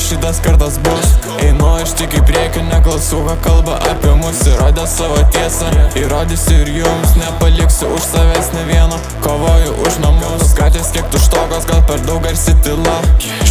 šitas kartas bus. Einu aš tik į priekį, neklausau, ką kalba apie mus. Įrodęs savo tiesą, įrodysiu ir jums. Nepaliksiu už savęs ne vieno, kovoju už namus. Gatvės kiek tuštokos, gal per daug garsi tyla.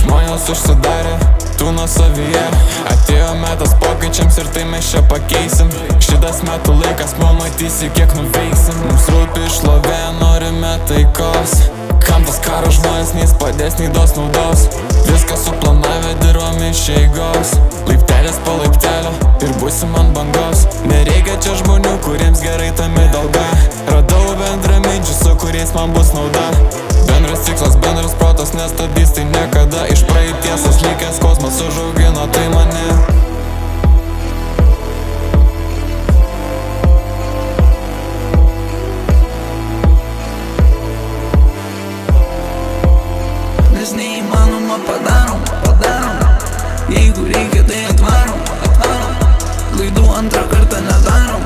Žmonės užsidarė, tūno savyje. Atėjo metas pokyčiams ir tai mes čia pakeisim. Šitas metų laikas, pamatysi kiek nuveiksim. Mums rūpi šlovė, norime taikos. Kam tas karas, žmonės neis padės, nei duos naudos. Viską suplanavę, dirbam iš eigos. Laiptelis po laiptelio ir būsim ant bangos. Nereikia čia žmonių, kuriems gerai tame dalga. Radau bendraminčių, su kuriais man bus nauda. Bendras tikslas, bendras protas nestabdys tai niekada. Iš praeities likęs kosmos užaugino tai mane. Nes neįmanoma padarom. Jeigu reikia, tai atvarom. Klaidų antrą kartą nedarom.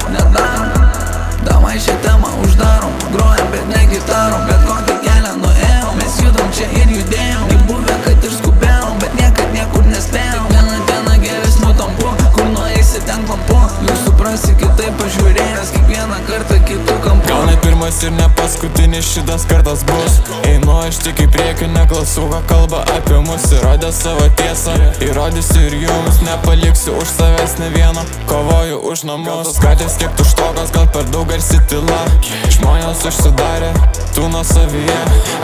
Davai šią temą uždarom. Grojam, bet ne gitarom. Bet kokį kelią nuėjom. Mes judam čia ir judėjom. Kaip buvę, kad ir skubėjom, bet niekad niekur nespėjom. Vieną dieną geresniu tampu, kur nueisi ten klampu. Jūs suprasi kitaip pažiūrėjęs, kiekvieną kartą kitų kampų. Gal ne pirmas ir ne paskutinis šitas kartas bus. Einu aš tik į priekį, neklausau, ką kalba apie mus. Įrodęs savo tiesą, įrodysiu ir jums. Nepaliksiu už savęs ne vieno, kovoju už namus. Gatvės kiek tuštokos, gal per daug garsi tyla. Žmonės užsidarė, tūno savyje.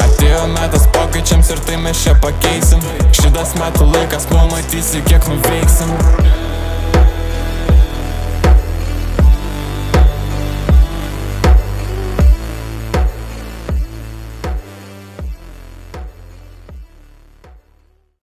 Atėjo metas pokyčiams ir tai mes čia pakeisim. Šitas metų laikas, pamatysi kiek nuveiksim.